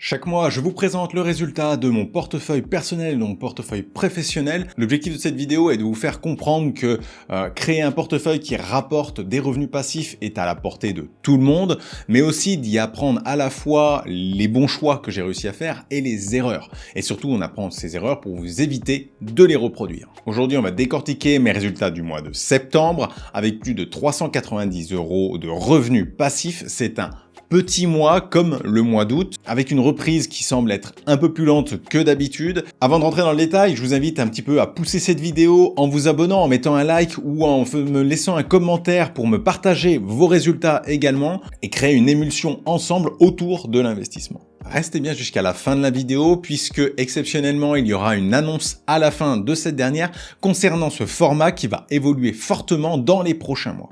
Chaque mois, je vous présente le résultat de mon portefeuille personnel et de mon portefeuille professionnel. L'objectif de cette vidéo est de vous faire comprendre que créer un portefeuille qui rapporte des revenus passifs est à la portée de tout le monde, mais aussi d'y apprendre à la fois les bons choix que j'ai réussi à faire et les erreurs. Et surtout, on apprend ces erreurs pour vous éviter de les reproduire. Aujourd'hui, on va décortiquer mes résultats du mois de septembre avec plus de 390 € de revenus passifs. C'est un petit mois comme le mois d'août, avec une reprise qui semble être un peu plus lente que d'habitude. Avant de rentrer dans le détail, je vous invite un petit peu à pousser cette vidéo en vous abonnant, en mettant un like ou en me laissant un commentaire pour me partager vos résultats également et créer une émulsion ensemble autour de l'investissement. Restez bien jusqu'à la fin de la vidéo puisque exceptionnellement il y aura une annonce à la fin de cette dernière concernant ce format qui va évoluer fortement dans les prochains mois.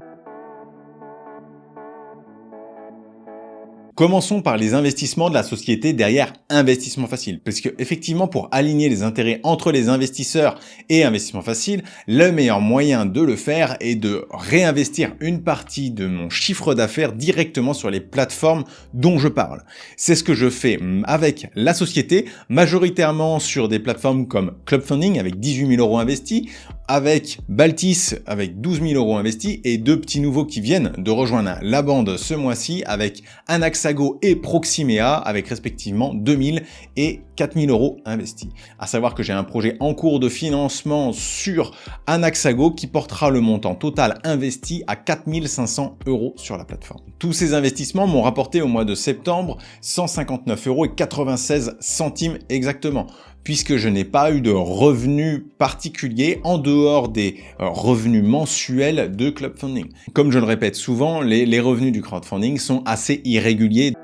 Commençons par les investissements de la société derrière Investissement Facile, parce que effectivement pour aligner les intérêts entre les investisseurs et Investissement Facile, le meilleur moyen de le faire est de réinvestir une partie de mon chiffre d'affaires directement sur les plateformes dont je parle. C'est ce que je fais avec la société, majoritairement sur des plateformes comme Clubfunding avec 18 000 € investis, avec Baltis avec 12 000 € investis et deux petits nouveaux qui viennent de rejoindre la bande ce mois-ci avec Anaxago et Proximea avec respectivement 2 000 et 4 000 € investis. À savoir que j'ai un projet en cours de financement sur Anaxago qui portera le montant total investi à 4 500 € sur la plateforme. Tous ces investissements m'ont rapporté au mois de septembre 159,96 € exactement, puisque je n'ai pas eu de revenus particuliers en dehors des revenus mensuels de Clubfunding. Comme je le répète souvent, les revenus du crowdfunding sont assez irréguliers.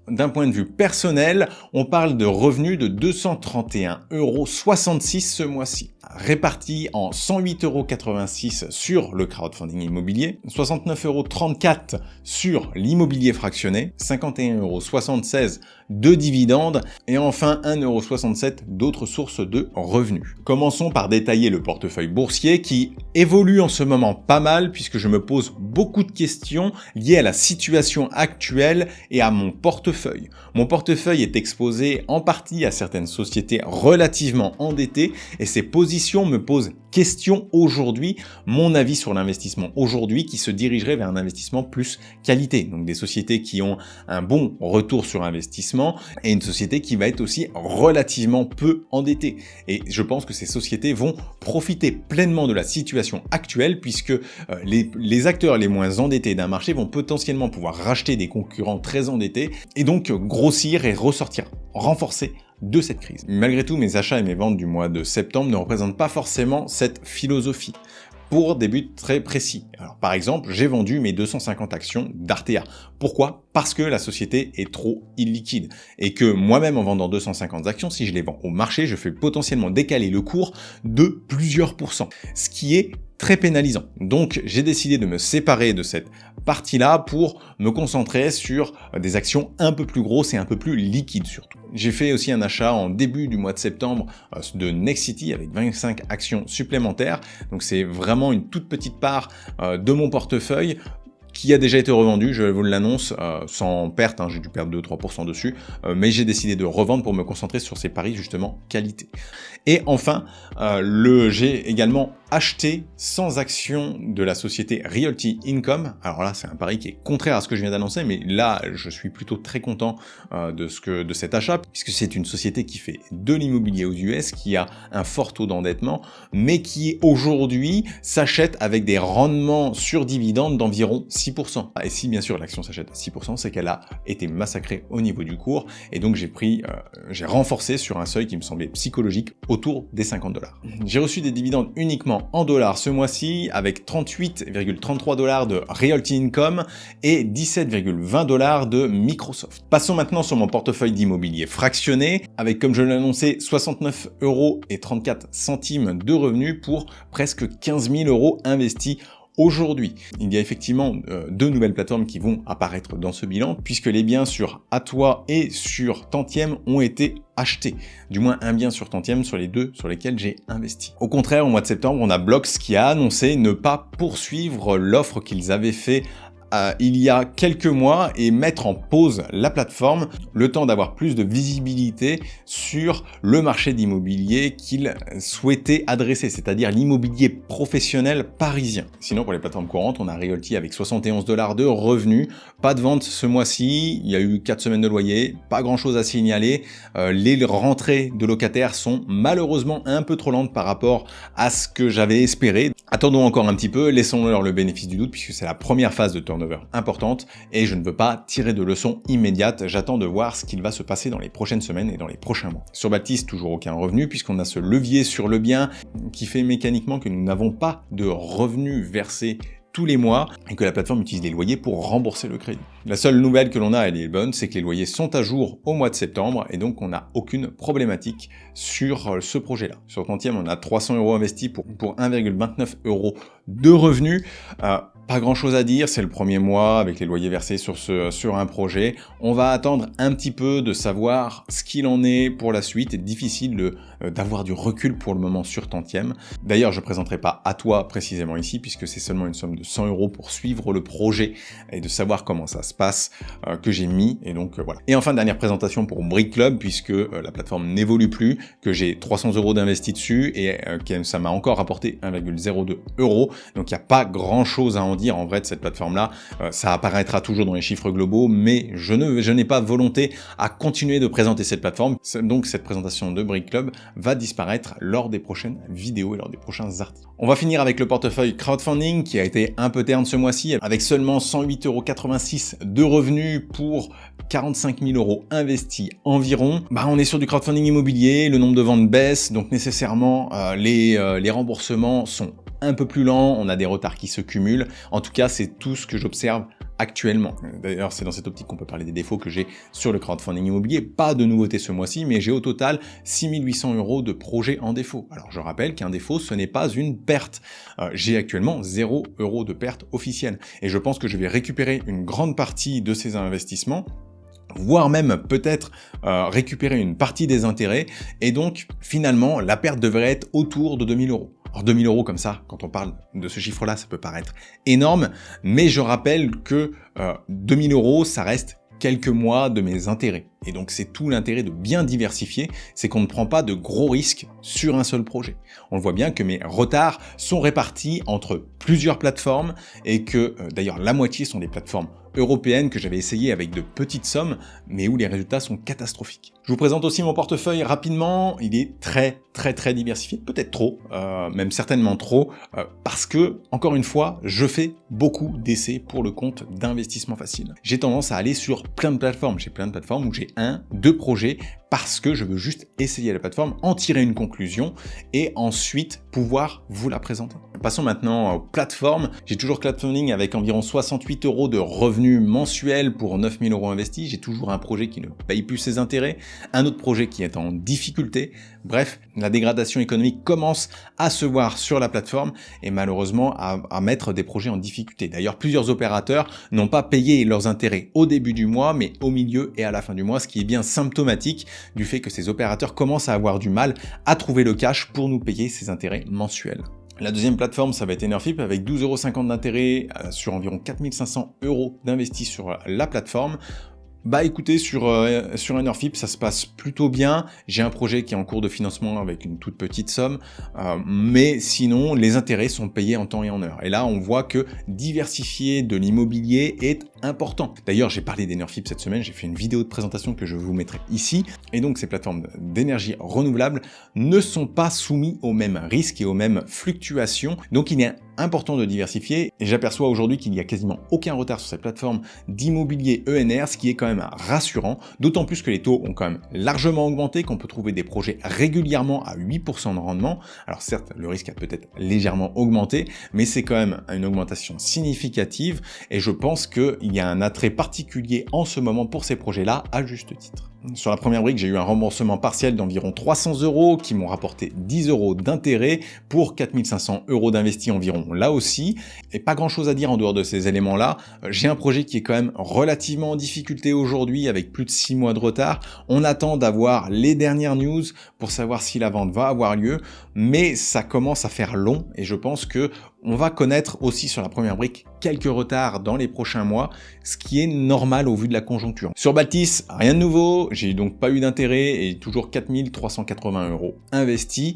D'un point de vue personnel, on parle de revenus de 231,66 € ce mois-ci, répartis en 108,86 € sur le crowdfunding immobilier, 69,34 € sur l'immobilier fractionné, 51,76 € de dividendes et enfin 1,67 € d'autres sources de revenus. Commençons par détailler le portefeuille boursier qui évolue en ce moment pas mal puisque je me pose beaucoup de questions liées à la situation actuelle et à mon portefeuille. Mon portefeuille est exposé en partie à certaines sociétés relativement endettées et ces positions me posent question aujourd'hui, mon avis sur l'investissement aujourd'hui qui se dirigerait vers un investissement plus qualité. Donc des sociétés qui ont un bon retour sur investissement et une société qui va être aussi relativement peu endettée. Et je pense que ces sociétés vont profiter pleinement de la situation actuelle puisque les acteurs les moins endettés d'un marché vont potentiellement pouvoir racheter des concurrents très endettés et donc grossir et ressortir renforcés de cette crise. Malgré tout, mes achats et mes ventes du mois de septembre ne représentent pas forcément cette philosophie, pour des buts très précis. Alors, par exemple, j'ai vendu mes 250 actions d'Artea. Pourquoi? Parce que la société est trop illiquide et que moi-même, en vendant 250 actions, si je les vends au marché, je fais potentiellement décaler le cours de plusieurs pourcents, ce qui est très pénalisant. Donc, j'ai décidé de me séparer de cette partie-là pour me concentrer sur des actions un peu plus grosses et un peu plus liquides surtout. J'ai fait aussi un achat en début du mois de septembre de Nexity avec 25 actions supplémentaires. Donc, c'est vraiment une toute petite part de mon portefeuille qui a déjà été revendu, je vous l'annonce, sans perte, j'ai dû perdre 2-3% dessus, mais j'ai décidé de revendre pour me concentrer sur ces paris justement qualité. Et enfin, j'ai également acheté 100 actions de la société Realty Income. Alors là, c'est un pari qui est contraire à ce que je viens d'annoncer, mais là, je suis plutôt très content de cet achat, puisque c'est une société qui fait de l'immobilier aux US, qui a un fort taux d'endettement, mais qui aujourd'hui s'achète avec des rendements sur dividendes d'environ 6%. Et si bien sûr l'action s'achète à 6%, c'est qu'elle a été massacrée au niveau du cours, et donc j'ai renforcé sur un seuil qui me semblait psychologique autour des 50 $. J'ai reçu des dividendes uniquement en dollars ce mois-ci avec 38,33 $ de Realty Income et 17,20 $ de Microsoft. Passons maintenant sur mon portefeuille d'immobilier fractionné avec, comme je l'ai annoncé, 69,34 € de revenus pour presque 15 000 € investis aujourd'hui. Il y a effectivement deux nouvelles plateformes qui vont apparaître dans ce bilan, puisque les biens sur Atois et sur Tantième ont été achetés. Du moins un bien sur Tantième sur les deux sur lesquels j'ai investi. Au contraire, au mois de septembre, on a Blox qui a annoncé ne pas poursuivre l'offre qu'ils avaient fait il y a quelques mois et mettre en pause la plateforme, le temps d'avoir plus de visibilité sur le marché d'immobilier qu'il souhaitait adresser, c'est-à-dire l'immobilier professionnel parisien. Sinon, pour les plateformes courantes, on a Realty avec 71 $ de revenus, pas de vente ce mois-ci, il y a eu 4 semaines de loyer, pas grand-chose à signaler, les rentrées de locataires sont malheureusement un peu trop lentes par rapport à ce que j'avais espéré. Attendons encore un petit peu, laissons-leur le bénéfice du doute puisque c'est la première phase de turnover importante et je ne veux pas tirer de leçons immédiates. J'attends de voir ce qu'il va se passer dans les prochaines semaines et dans les prochains mois. Sur Baptiste, toujours aucun revenu puisqu'on a ce levier sur le bien qui fait mécaniquement que nous n'avons pas de revenus versés tous les mois et que la plateforme utilise les loyers pour rembourser le crédit. La seule nouvelle que l'on a, elle est bonne, c'est que les loyers sont à jour au mois de septembre et donc on n'a aucune problématique sur ce projet-là. Sur Tantième, on a 300 € investis pour 1,29 € de revenus. Pas grand chose à dire, c'est le premier mois avec les loyers versés sur un projet. On va attendre un petit peu de savoir ce qu'il en est pour la suite. C'est difficile d'avoir du recul pour le moment sur Tantième. D'ailleurs, je ne présenterai pas à toi précisément ici puisque c'est seulement une somme de 100 € pour suivre le projet et de savoir comment ça se passe que j'ai mis. Et donc voilà. Et enfin, dernière présentation pour Brick Club puisque la plateforme n'évolue plus, que j'ai 300 € d'investis dessus et que ça m'a encore rapporté 1,02 €. Donc il n'y a pas grand chose à en dire en vrai de cette plateforme-là. Ça apparaîtra toujours dans les chiffres globaux, mais je n'ai pas volonté à continuer de présenter cette plateforme. Donc cette présentation de Brick Club va disparaître lors des prochaines vidéos et lors des prochains articles. On va finir avec le portefeuille crowdfunding qui a été un peu terne ce mois-ci avec seulement 108,86 € de revenus pour 45 000 € investis environ. On est sur du crowdfunding immobilier, le nombre de ventes baisse, donc nécessairement les remboursements sont un peu plus lent, on a des retards qui se cumulent. En tout cas, c'est tout ce que j'observe actuellement. D'ailleurs, c'est dans cette optique qu'on peut parler des défauts que j'ai sur le crowdfunding immobilier. Pas de nouveauté ce mois-ci, mais j'ai au total 6 800 € de projets en défaut. Alors, je rappelle qu'un défaut, ce n'est pas une perte. J'ai actuellement 0 € de perte officielle. Et je pense que je vais récupérer une grande partie de ces investissements, voire même peut-être récupérer une partie des intérêts. Et donc, finalement, la perte devrait être autour de 2 000 €. Alors 2 000 € comme ça, quand on parle de ce chiffre-là, ça peut paraître énorme, mais je rappelle que 2 000 €, ça reste quelques mois de mes intérêts. Et donc c'est tout l'intérêt de bien diversifier, c'est qu'on ne prend pas de gros risques sur un seul projet. On le voit bien que mes retards sont répartis entre plusieurs plateformes et que d'ailleurs la moitié sont des plateformes européennes que j'avais essayé avec de petites sommes, mais où les résultats sont catastrophiques. Je vous présente aussi mon portefeuille rapidement, il est très diversifié, peut-être trop, même certainement trop, parce que, encore une fois, je fais beaucoup d'essais pour le compte d'investissement facile. J'ai tendance à aller sur plein de plateformes, j'ai plein de plateformes où j'ai 1-2 projets parce que je veux juste essayer la plateforme, en tirer une conclusion et ensuite pouvoir vous la présenter. Passons maintenant aux plateformes. J'ai toujours crowdfunding avec environ 68 € de revenus mensuels pour 9 000 € investis. J'ai toujours un projet qui ne paye plus ses intérêts, un autre projet qui est en difficulté. Bref, la dégradation économique commence à se voir sur la plateforme et malheureusement à mettre des projets en difficulté. D'ailleurs, plusieurs opérateurs n'ont pas payé leurs intérêts au début du mois, mais au milieu et à la fin du mois, ce qui est bien symptomatique du fait que ces opérateurs commencent à avoir du mal à trouver le cash pour nous payer ces intérêts mensuels. La deuxième plateforme, ça va être Enerflip avec 12,50 € d'intérêt sur environ 4 500 € d'investis sur la plateforme. Écoutez, sur Enerflip, ça se passe plutôt bien. J'ai un projet qui est en cours de financement avec une toute petite somme, mais sinon, les intérêts sont payés en temps et en heure. Et là, on voit que diversifier de l'immobilier est important. D'ailleurs, j'ai parlé d'Enerflip cette semaine, j'ai fait une vidéo de présentation que je vous mettrai ici. Et donc, ces plateformes d'énergie renouvelable ne sont pas soumises aux mêmes risques et aux mêmes fluctuations. Donc, il est important de diversifier et j'aperçois aujourd'hui qu'il n'y a quasiment aucun retard sur cette plateforme d'immobilier ENR, ce qui est quand même rassurant, d'autant plus que les taux ont quand même largement augmenté, qu'on peut trouver des projets régulièrement à 8% de rendement. Alors certes, le risque a peut-être légèrement augmenté, mais c'est quand même une augmentation significative et je pense qu'il y a un attrait particulier en ce moment pour ces projets-là à juste titre. Sur la première brique, j'ai eu un remboursement partiel d'environ 300 € qui m'ont rapporté 10 € d'intérêt pour 4 500 € d'investis environ là aussi. Et pas grand chose à dire en dehors de ces éléments-là. J'ai un projet qui est quand même relativement en difficulté aujourd'hui avec plus de 6 mois de retard. On attend d'avoir les dernières news pour savoir si la vente va avoir lieu. mais ça commence à faire long et je pense que on va connaître aussi sur la première brique quelques retards dans les prochains mois, ce qui est normal au vu de la conjoncture. Sur Baltis, rien de nouveau, j'ai donc pas eu d'intérêt et toujours 4 380 € investis.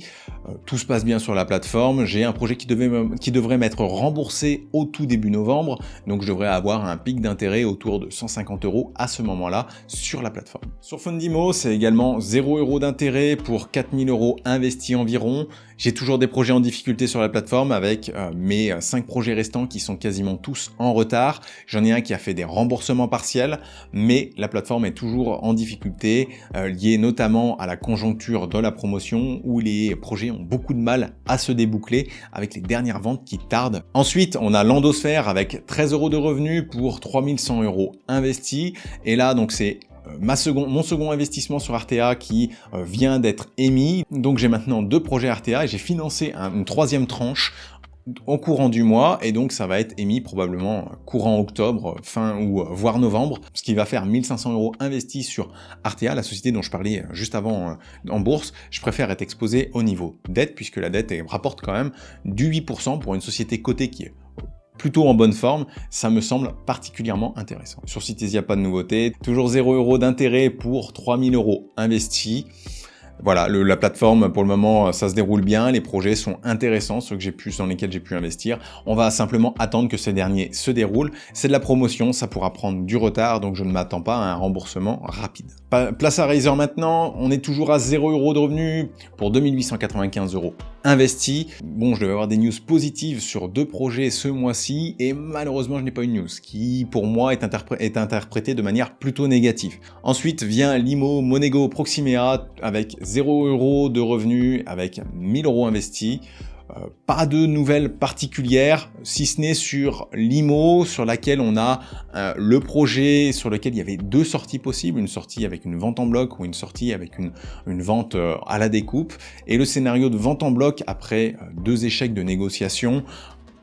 Tout se passe bien sur la plateforme, j'ai un projet qui devrait m'être remboursé au tout début novembre, donc je devrais avoir un pic d'intérêt autour de 150 € à ce moment-là sur la plateforme. Sur Fundimo, c'est également 0 € d'intérêt pour 4 000 € investis environ. J'ai toujours des projets en difficulté sur la plateforme avec mes 5 projets restants qui sont quasiment tous en retard. J'en ai un qui a fait des remboursements partiels, mais la plateforme est toujours en difficulté, liée notamment à la conjoncture de la promotion où les projets ont beaucoup de mal à se déboucler avec les dernières ventes qui tardent. Ensuite, on a Landosphère avec 13 € de revenus pour 3 100 € investis. Et là, donc c'est mon second investissement sur Artea qui vient d'être émis. Donc j'ai maintenant 2 projets Artea et j'ai financé une 3e tranche au courant du mois et donc ça va être émis probablement courant octobre, fin ou voire novembre, ce qui va faire 1 500 € investis sur Artea, la société dont je parlais juste avant en bourse. Je préfère être exposé au niveau dette puisque la dette rapporte quand même du 8% pour une société cotée qui est plutôt en bonne forme, ça me semble particulièrement intéressant. Sur Citesia, pas de nouveauté, toujours 0 € d'intérêt pour 3 000 € investis. Voilà, la plateforme, pour le moment, ça se déroule bien, les projets sont intéressants, ceux dans lesquels j'ai pu investir. On va simplement attendre que ces derniers se déroulent. C'est de la promotion, ça pourra prendre du retard, donc je ne m'attends pas à un remboursement rapide. Place à Razer maintenant, on est toujours à 0 € de revenus pour 2 895 € investis. Bon, je devais avoir des news positives sur 2 projets ce mois-ci, et malheureusement, je n'ai pas une news qui, pour moi, est interprétée de manière plutôt négative. Ensuite vient Limo, Monego, Proximea, avec 0 € de revenus, avec 1 000 € investis. Pas de nouvelles particulières, si ce n'est sur Limo, sur laquelle on a le projet sur lequel il y avait 2 sorties possibles, une sortie avec une vente en bloc ou une sortie avec une vente à la découpe. Et le scénario de vente en bloc, après 2 échecs de négociation,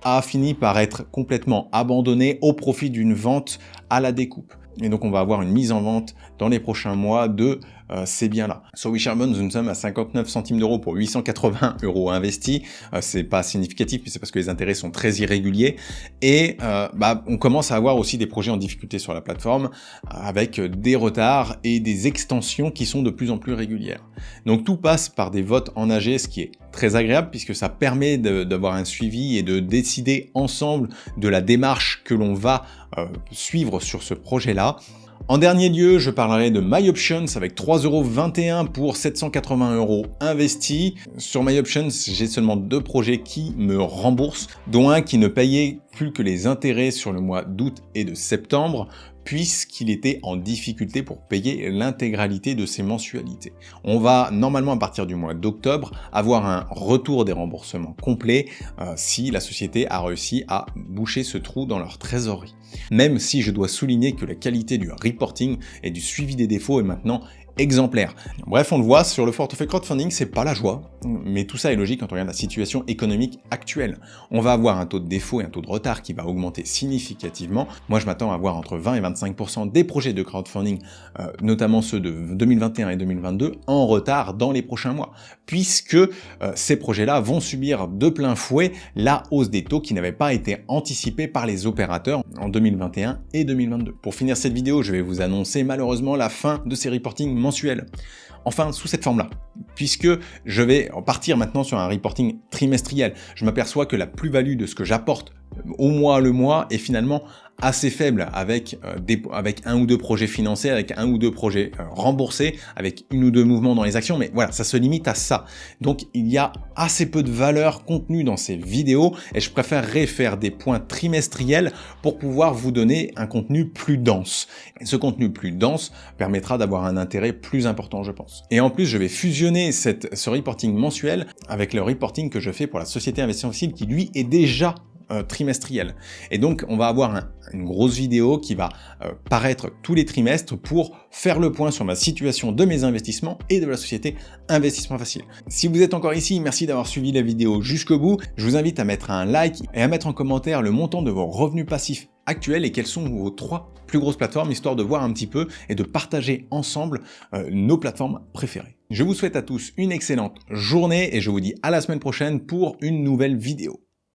a fini par être complètement abandonné au profit d'une vente à la découpe. Et donc on va avoir une mise en vente dans les prochains mois de ces biens-là. Sur Wisharemones, nous sommes à 59 centimes d'euros pour 880 € investis. C'est pas significatif, mais c'est parce que les intérêts sont très irréguliers. Et on commence à avoir aussi des projets en difficulté sur la plateforme, avec des retards et des extensions qui sont de plus en plus régulières. Donc tout passe par des votes en AG, ce qui est très agréable puisque ça permet d'avoir un suivi et de décider ensemble de la démarche que l'on va suivre sur ce projet-là. En dernier lieu, je parlerai de MyOptions avec 3,21 € pour 780 € investis. Sur MyOptions, j'ai seulement 2 projets qui me remboursent, dont un qui ne payait plus que les intérêts sur le mois d'août et de septembre, puisqu'il était en difficulté pour payer l'intégralité de ses mensualités. On va normalement à partir du mois d'octobre avoir un retour des remboursements complets si la société a réussi à boucher ce trou dans leur trésorerie. Même si je dois souligner que la qualité du reporting et du suivi des défauts est maintenant exemplaire. Bref, on le voit, sur le portefeuille crowdfunding, c'est pas la joie, mais tout ça est logique quand on regarde la situation économique actuelle. On va avoir un taux de défaut et un taux de retard qui va augmenter significativement. Moi, je m'attends à avoir entre 20 et 25% des projets de crowdfunding, notamment ceux de 2021 et 2022, en retard dans les prochains mois, puisque ces projets-là vont subir de plein fouet la hausse des taux qui n'avait pas été anticipée par les opérateurs en 2021 et 2022. Pour finir cette vidéo, je vais vous annoncer malheureusement la fin de ces reportings mensuel. Enfin, sous cette forme-là, puisque je vais partir maintenant sur un reporting trimestriel. Je m'aperçois que la plus-value de ce que j'apporte au mois le mois est finalement assez faible avec un ou deux projets financés, avec un ou deux projets remboursés, avec une ou deux mouvements dans les actions, mais voilà, ça se limite à ça. Donc il y a assez peu de valeur contenue dans ces vidéos et je préférerais faire des points trimestriels pour pouvoir vous donner un contenu plus dense. Et ce contenu plus dense permettra d'avoir un intérêt plus important, je pense. Et en plus, je vais fusionner ce reporting mensuel avec le reporting que je fais pour la société Investissement Facile qui lui est déjà trimestriel. Et donc, on va avoir une grosse vidéo qui va paraître tous les trimestres pour faire le point sur ma situation de mes investissements et de la société Investissement Facile. Si vous êtes encore ici, merci d'avoir suivi la vidéo jusqu'au bout. Je vous invite à mettre un like et à mettre en commentaire le montant de vos revenus passifs actuelles et quelles sont vos 3 plus grosses plateformes, histoire de voir un petit peu et de partager ensemble nos plateformes préférées. Je vous souhaite à tous une excellente journée et je vous dis à la semaine prochaine pour une nouvelle vidéo.